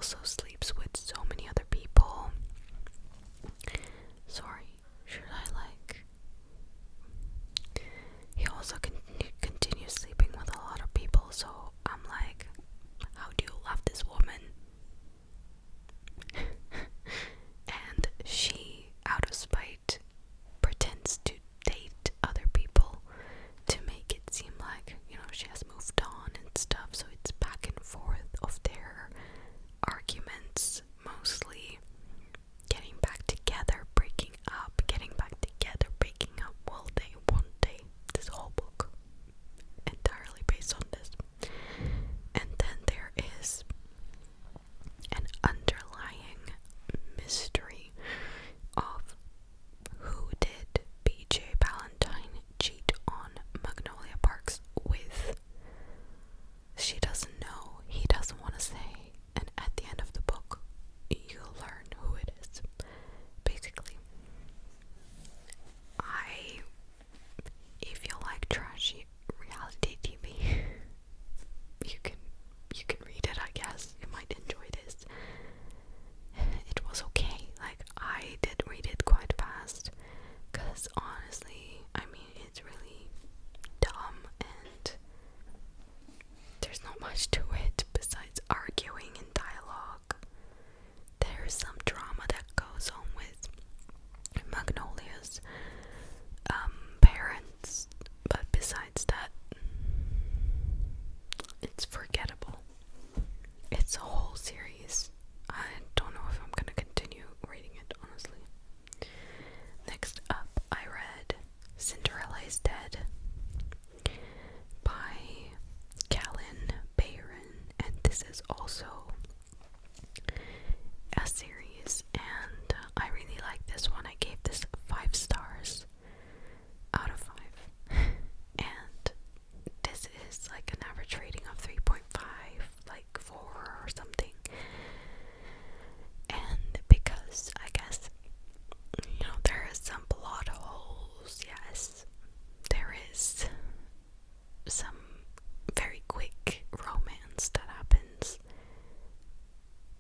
also sleeps with so many other people. Sorry, should I he also continues sleeping with a lot of people, so I'm like, how do you love this woman? And she, out of spite, pretends to date other people to make it seem like, she has moved on and stuff. So it's back and forth of their arguments, mostly getting back together, breaking up, getting back together, breaking up. Will they? Won't they? This whole book entirely based on this. And then there is an underlying mystery of who did BJ Valentine cheat on Magnolia Parks with. She doesn't know, he doesn't want to say, and at the end of the book you'll learn who it is. Basically, if you like trashy reality TV, you can read it, I guess. You might enjoy this. It was okay. Like, I did read it quite fast, because honestly, it's really dumb and there's not much to it besides arguing and dialogue. There's some drama that goes on with Magnolia's parents, but besides that, it's forgettable. It's a whole series. I don't know if I'm gonna continue reading it, honestly. Next up, I read Cinderella is Dead by Callan Bayron, and this is also a series, and I really like this one. I gave this 5 stars out of 5, and this is like an average rating of 3.5, like 4 or something. And because I guess there is some plot holes, yes, there is some very quick romance that happens,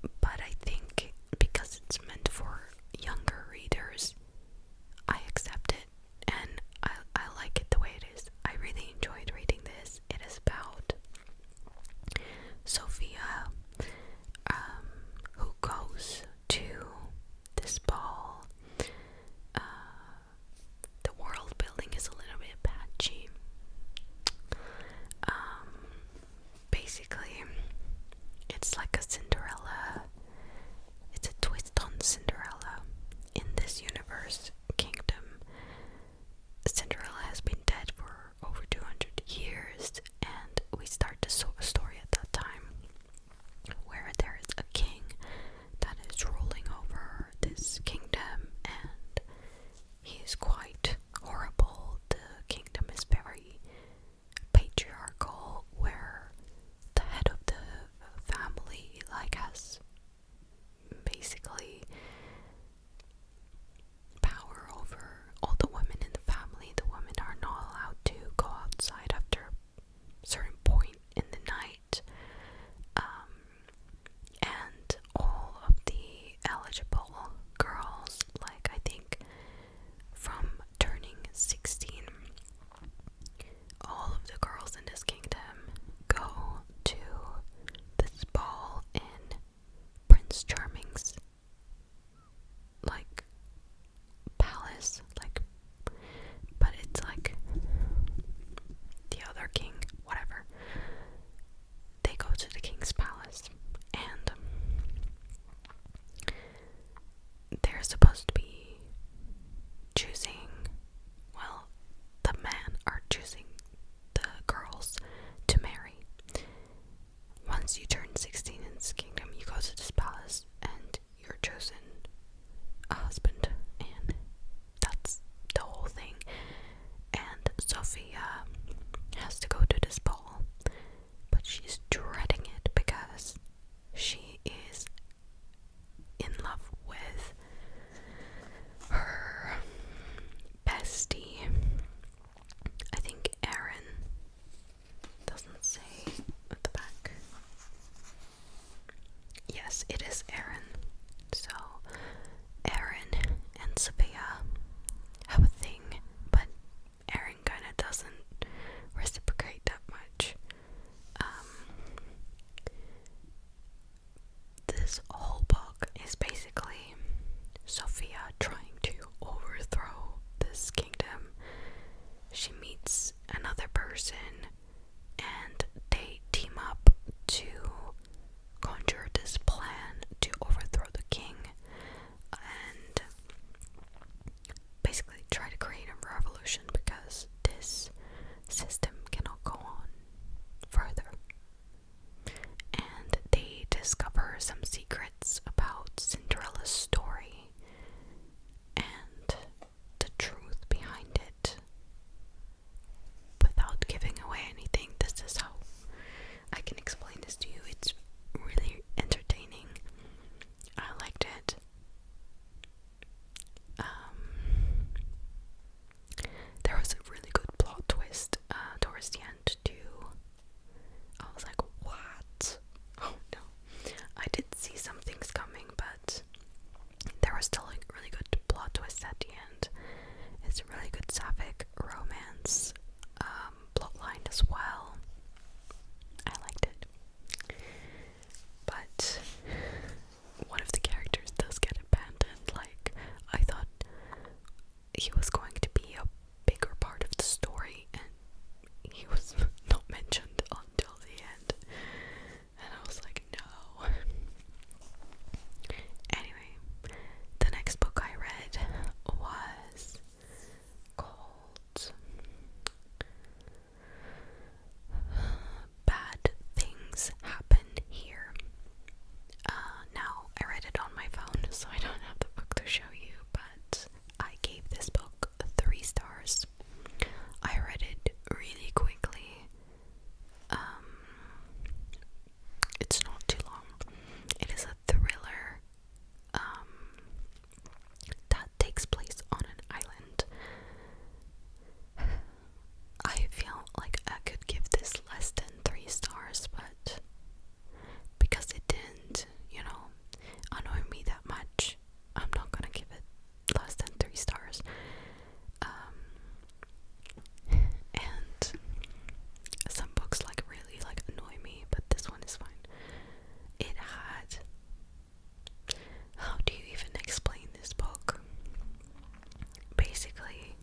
but I think because it's meant for younger readers, I accept it, and I like it the way it is. I really enjoyed reading this. It is about Sophia, who goes to this ball. The world building is a little bit patchy. Basically, it's like a Cinderella. It's a twist on Cinderella. In this universe kingdom, Cinderella has been dead for over 200 years, and we start the story at that time, where there is a king that is ruling over this kingdom, and he is quite horrible. The kingdom is very patriarchal, where the head of the family has basically power over all the women in the family. The women are not allowed to go outside after a certain point in the night, and all of the eligible girls, I think from turning 16, all of the girls in this kingdom go to this ball in Prince Charming's palace, but it's the other king, whatever. They go to the king's palace, and they're supposed to be choosing, the men are choosing the girls to marry. Once you turn 16 in this kingdom, you go to this palace and yes, it is Aaron. So, Aaron and Sophia have a thing, but Aaron kind of doesn't reciprocate that much. This whole book is basically Sophia trying to overthrow this kingdom. She meets another person and they team up to conjure this plan to overthrow the king and basically try to create a revolution because this system cannot go on further. And they discover some secrets about Cinderella's story and the truth behind it. Without giving away anything, this is how I can explain this to you. It's really entertaining. I liked it. There was a really good plot twist towards the end too. I was like, what? Oh no. I did see some things coming, but there was still a really good plot twist at the end. It's a really good sapphic romance plotline as well. I liked it. But one of the characters does get abandoned. Like, I thought he was going to be a bigger part of the story, and he was not mentioned until the end. And I was like, no. Anyway, the next book I read was called Bad Things Happen Here. Now, I read it on my phone, so I don't have the book to show you, but I gave this book 3 stars. I read it really quickly. It's not too long. It is a thriller that takes place on an island. I feel like I could give this less than 3 stars, but because it didn't, annoy me that much, I'm not gonna give it less than 3 stars. And some books really annoy me, but this one is fine. It had, how do you even explain this book? Basically,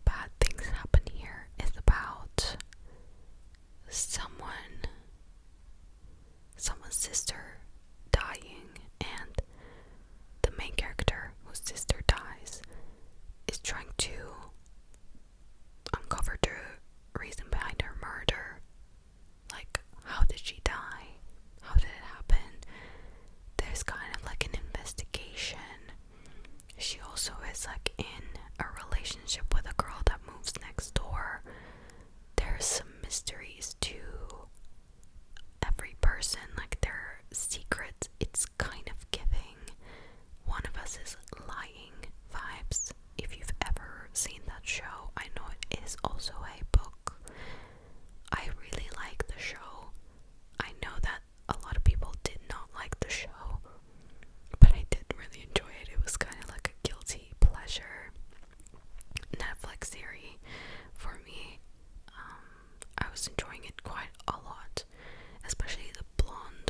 Bad Things Happen Here is about someone's sister dying, and the main character whose sister dies is trying to uncover the reason behind her murder. Like, how did she die? How did it happen? There's kind of like an investigation. She also is like in a relationship with a girl that moves next door. There's some mysteries to every person, like their secrets. It's kind of giving One of Us Is Lying vibes. If you've ever seen that show, I know it is also a book. I really like the show. I know that a lot of people did not like the show, but I did really enjoy it. It was kind of like a guilty pleasure Netflix series for me. I was enjoying it quite a lot, especially the blonde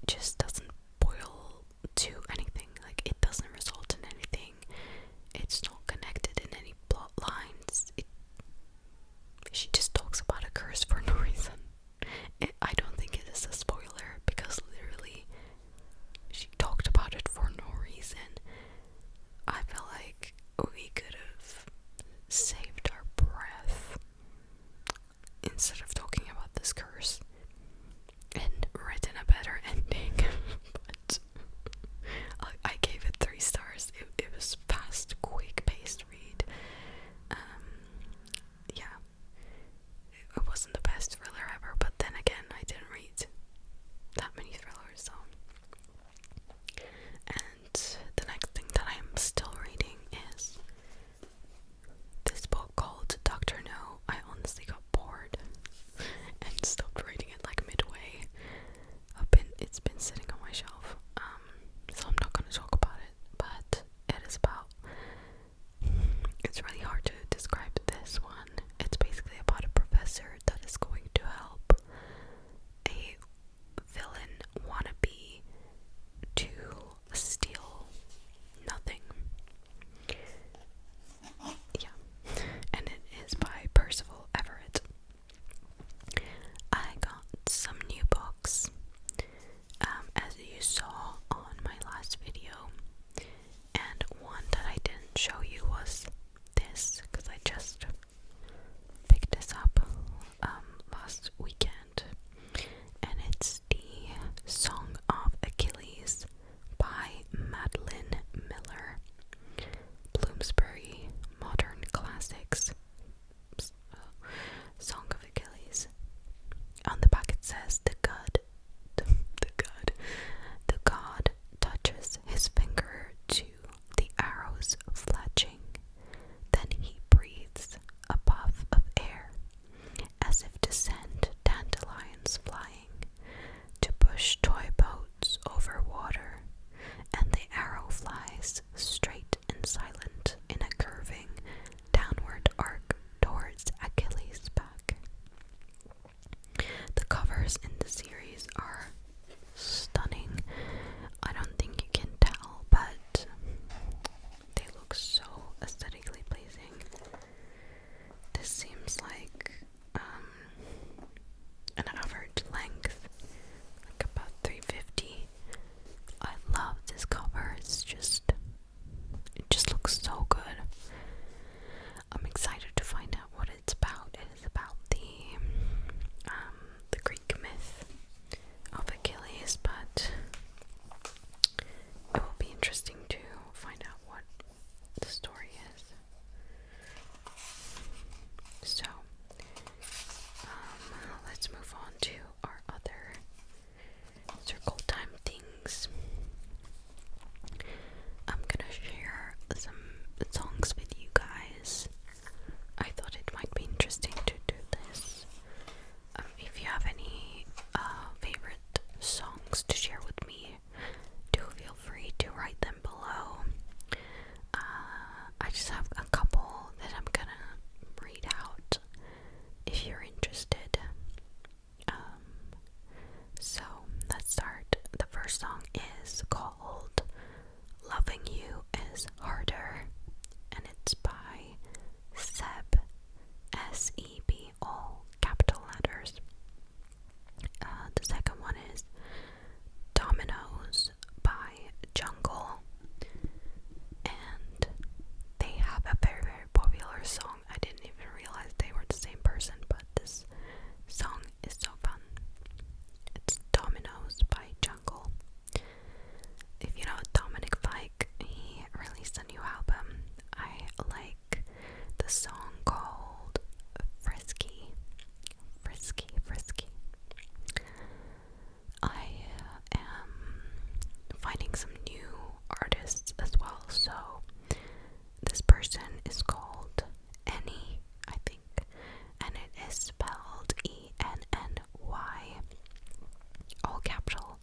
just doesn't boil to anything. Like, it doesn't result in anything. It's not connected in any plot lines. She just talks about a curse for no reason. I don't think it is a spoiler, because literally she talked about it for no reason. I feel like we could have saved our breath instead of talking about this curse and written a better ending. But I gave it 3 stars. It was fast, quick paced read. Yeah, it wasn't the best thriller ever, but then again, I didn't read that many thrillers, so. And the next thing that I'm still reading is this book called Dr. No. I honestly got bored and stopped reading it like midway. It's been sitting on my shelf, so I'm not gonna talk about it, but it is about, it's really hard to describe this one. It's basically about a professor that is going to help a villain wannabe to steal nothing. Yeah, and it is by Percival Everett. I got some new books, as you saw on my last video, and one that I didn't show you was this, because I just picked this up last weekend, and it's the Song of Achilles by Madeline Miller, Bloomsbury Modern Classics. Song of Achilles. On the back it says the god touches his finger to the arrow's fletching, then he breathes a puff of air, as if to send dandelions flying, to push toy boats over water, and the arrow flies straight and silent in a curving downward arc towards Achilles' back. The covers in the series are stunning. I don't think you can tell, but they look so aesthetically pleasing. This seems like an average length, like about 350. I love this cover. It just looks so good. I'm excited to find out what it's about. It is about the Greek myth of Achilles, but it will be interesting to find out what the story is. So, let's move on to our other circle time things. I'm gonna share some songs with you guys. I thought it might be interesting to do this. If you have any favorite songs to share with me, do feel free to write them below. I just have a couple that I'm gonna read out if you're interested. So let's start. The first song is called Loving You Is Harder, and it's by Seb, S-E-B, all capital letters. The second one is Dominoes by Jungle, and they have a very, very popular song. I didn't even realize they were the same person, but this song is so fun. It's Dominoes by Jungle. If you know Dominic Fike, he released a new album. I like the song called Frisky. I am finding some new artists as well, so this person is called Annie, I think, and it is spelled E-N-N-Y, all capital,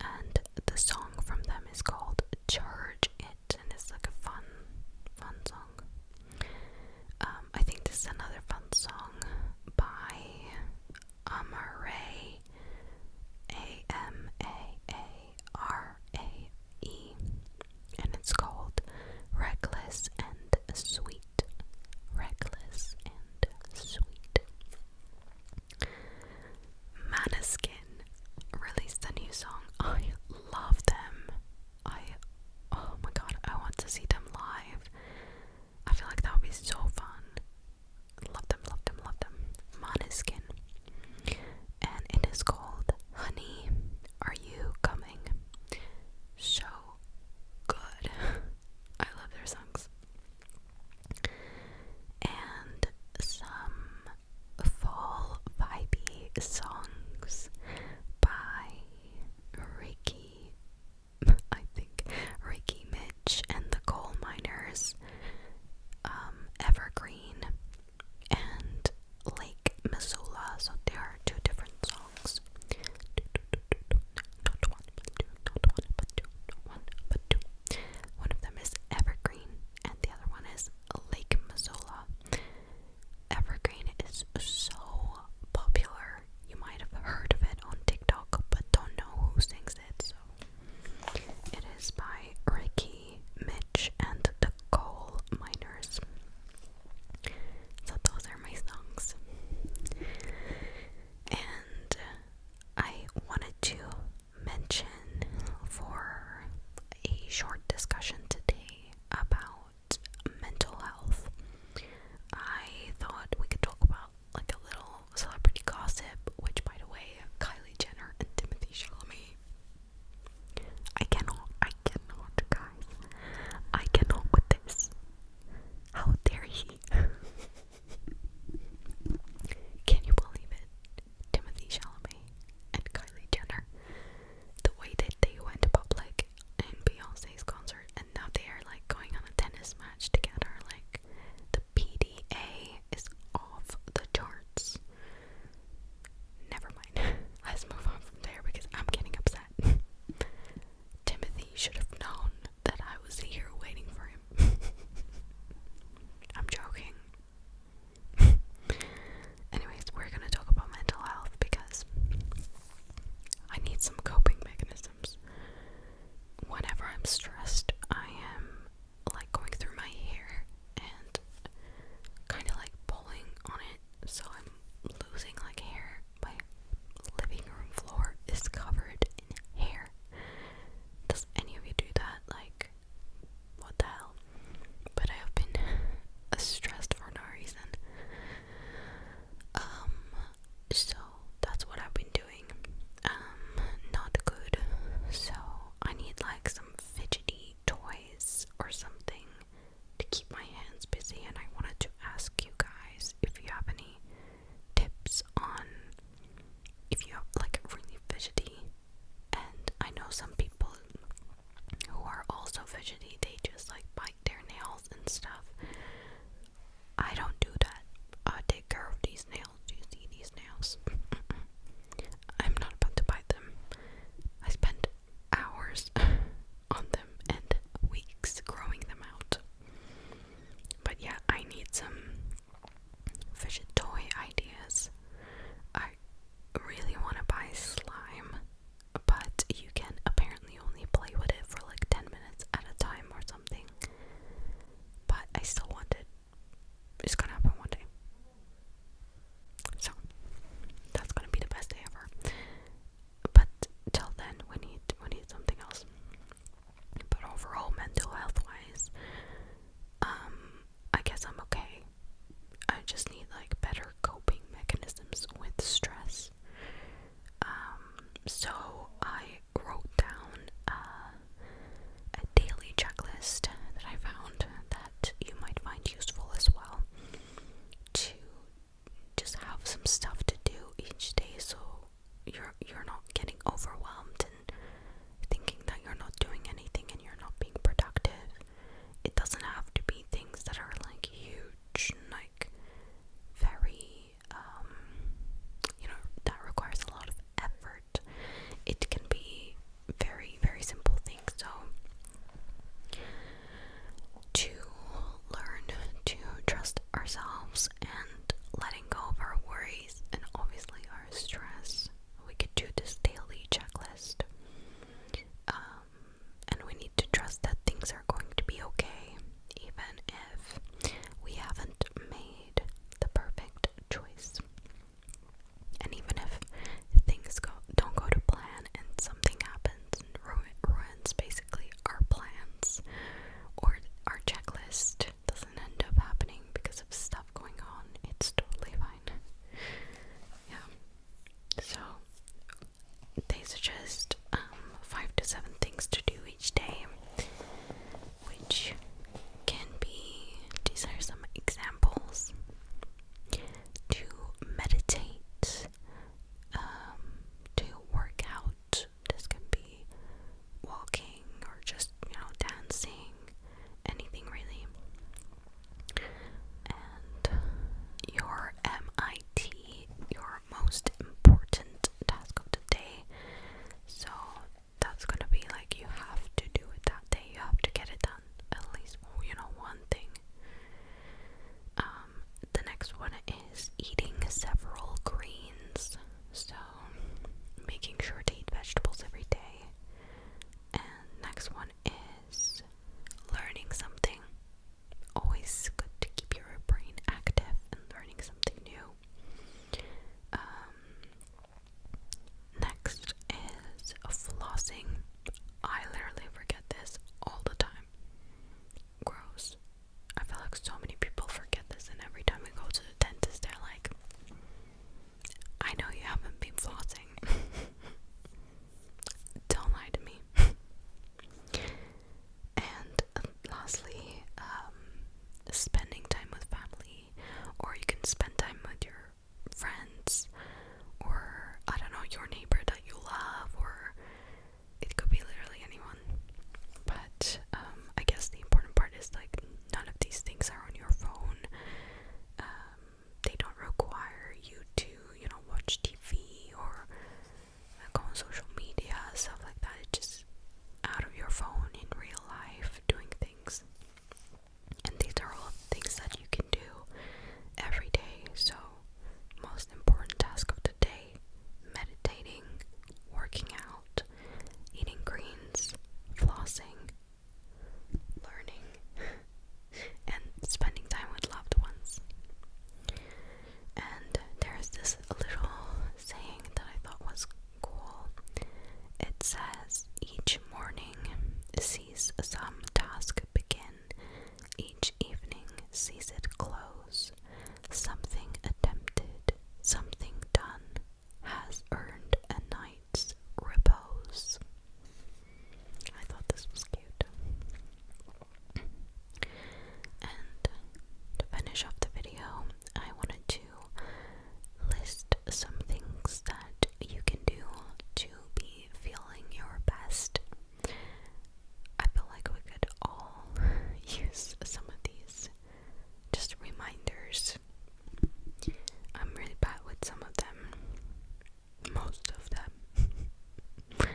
and the song from them is called Charge It, and it's like a fun song. I think this is another fun song by Amare, A-M-A-R-E, stressed, I am like going through my hair and kind of like pulling on it, so I'm losing like hair. My living room floor is covered in hair. Does any of you do that? Like, what the hell? But I have been stressed for no reason. So that's what I've been doing. Not good. So I need like some fidgety toys or something to keep my hands busy, and I wanted to ask you guys if you have any tips on if you have like really fidgety. And I know some people who are also fidgety, they just like bite their nails and stuff. I don't do that. I take care of these nails. Do you see these nails? I'm not about to bite them. I spent hours on them and weeks growing them out. But yeah, I need some fidget toy ideas. I really want to buy slime, but you can apparently only play with it for like 10 minutes at a time or something. But I still want it. It's gonna happen one day. So that's gonna be the best day ever. But till then, we need something else. some task begin, each evening sees it close. Something attempted, something done, has earned a night's repose. I thought this was cute. And to finish off the video, I wanted to list some things that you can do to be feeling your best. I feel like we could all use some of these just reminders. I'm really bad with some of them, most of them.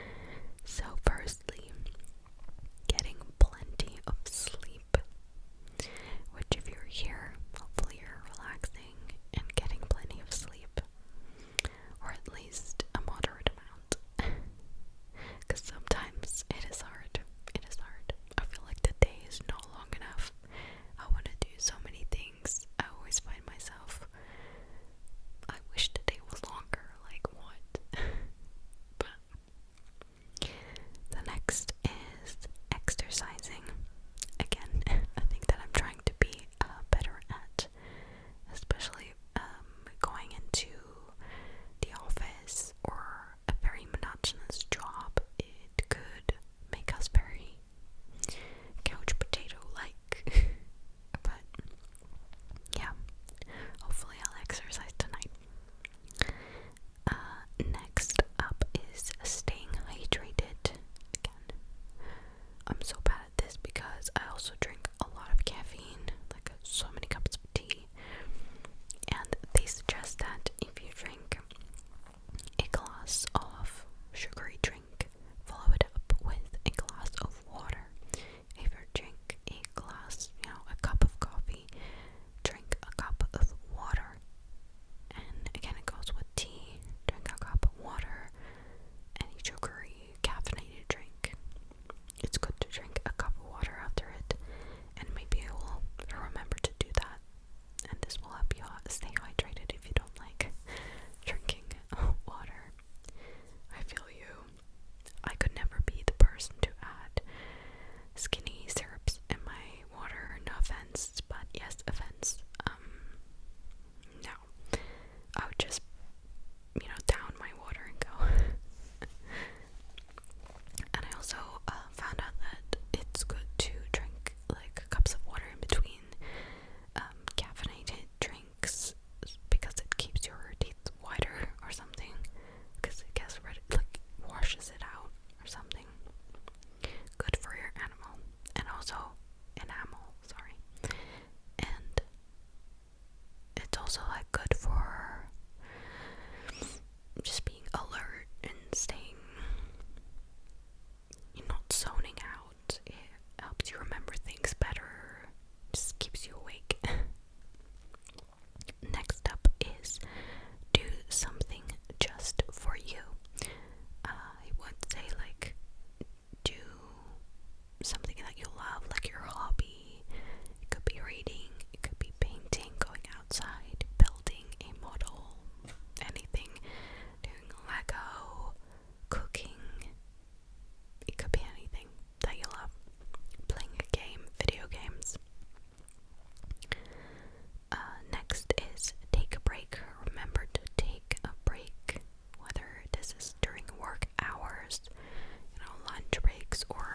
So firstly, getting plenty of sleep, which if you're here, hopefully you're relaxing and getting plenty of sleep, or at least a moderate amount, because sometimes it is hard. I feel like the day is not long enough. I want to do so many things. I always find myself, I wish the day was longer, like what? But the next is exercising. Again, I think that I'm trying to be better at, especially going into the office or a very monotonous job. It could make us very couch potato like. But yeah, hopefully I'll exercise tonight. Next up is staying hydrated. Again, I'm so bad at this because I also drink a lot of caffeine, like so many cups of tea. And they suggest that if you drink a glass of sugary drink, follow it up with a glass of water. If you drink a glass, a cup of coffee, drink a cup of water. And again, it goes with tea. Drink a cup of water. Any sugary, caffeinated drink. It's good to drink a cup of water after it, and maybe I will remember to do that. And this will help you stay hydrated if you don't like drinking water. I feel you. I could never be the person to add skinny syrups in my water. No offense, but yes, offense. No. I would just, down my water and go. And I also found out that it's good to drink like cups of water in between caffeinated drinks because it keeps your teeth whiter or something, because it gets rid of, like, washes it out or something. Good for your animal, and also enamel, sorry. And it's also like good for just being alert and staying, not zoning out. It helps you remember things better, just keeps you awake. Next up is do something just for you. I would say, like, do something that you love, like your hobby. It could be reading, it could be painting, going outside, building a model, anything, doing Lego, cooking. It could be anything that you love. Playing a game, video games. Next is take a break. Remember to take a break, whether this is during work hours, lunch breaks, or